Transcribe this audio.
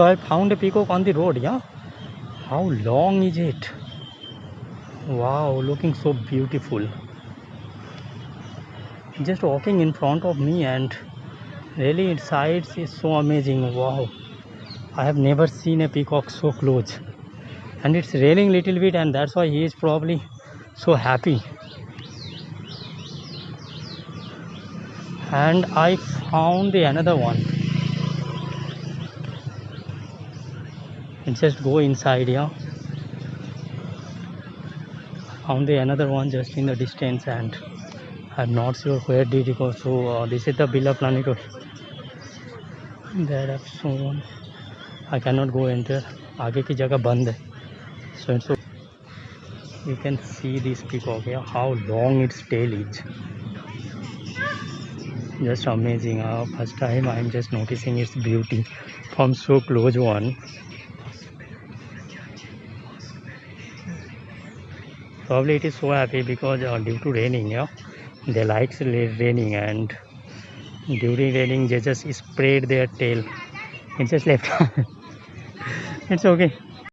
So I found a peacock on the road. Yeah, how long is it? Wow, looking so beautiful. Just walking in front of me, and really its size is so amazing. Wow, I have never seen a peacock so close. And it's raining little bit, and that's why he is probably so happy. And I found the another one. Just go inside. Yeah, found the another one just in the distance, and I'm not sure where did it go. So this is the Villa Planetary that I've shown. I cannot go enter. आगे की जगह बंद है. So you can see this peacock. Yeah, how long its tail is. Just amazing. First time I'm just noticing its beauty from so close one. Probably it is so happy because due to raining, yeah, they likes raining, and during raining they just spread their tail. It just left. It's okay.